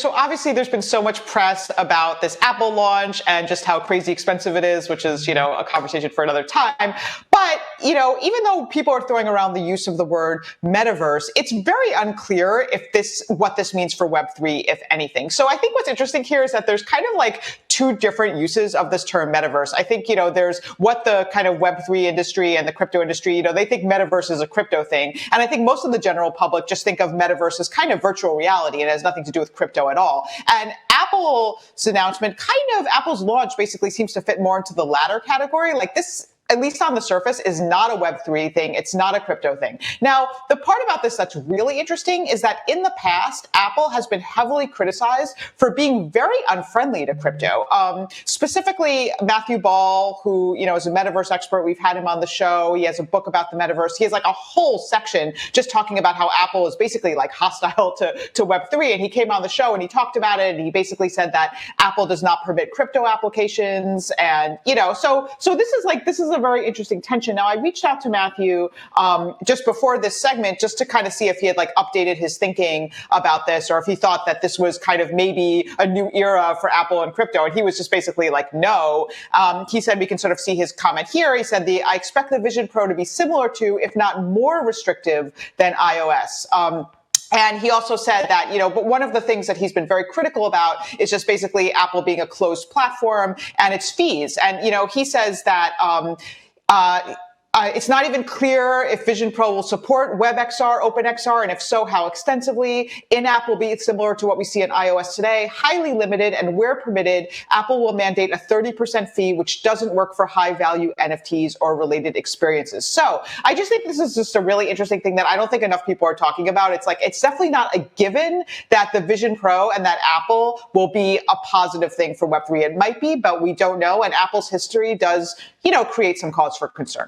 So obviously there's been so much press about this Apple launch and just how crazy expensive it is, which is, a conversation for another time. But, even though people are throwing around the use of the word metaverse, it's very unclear what this means for Web3, if anything. So I think what's interesting here is that there's kind of like two different uses of this term metaverse. I think, there's what the kind of Web3 industry and the crypto industry, they think metaverse is a crypto thing. And I think most of the general public just think of metaverse as kind of virtual reality and it has nothing to do with crypto at all. And Apple's announcement, Apple's launch basically seems to fit more into the latter category. Like this, at least on the surface, is not a Web3 thing. It's not a crypto thing. Now, the part about this that's really interesting is that in the past, Apple has been heavily criticized for being very unfriendly to crypto. Specifically, Matthew Ball, who, is a metaverse expert. We've had him on the show. He has a book about the metaverse. He has like a whole section just talking about how Apple is basically like hostile to Web3. And he came on the show and he talked about it. And he basically said that Apple does not permit crypto applications. And, so this is a very interesting tension. Now, I reached out to Matthew just before this segment just to kind of see if he had like updated his thinking about this or if he thought that this was kind of maybe a new era for Apple and crypto. And he was just basically like, no. He said we can sort of see his comment here. He said, I expect the Vision Pro to be similar to, if not more restrictive than iOS. And he also said that, but one of the things that he's been very critical about is just basically Apple being a closed platform and its fees. And, he says that, it's not even clear if Vision Pro will support WebXR, OpenXR, and if so, how extensively. In-app will be similar to what we see in iOS today, highly limited, and where permitted, Apple will mandate a 30% fee, which doesn't work for high-value NFTs or related experiences. So I just think this is just a really interesting thing that I don't think enough people are talking about. It's like, it's definitely not a given that the Vision Pro and that Apple will be a positive thing for Web3. It might be, but we don't know, and Apple's history does, create some cause for concern.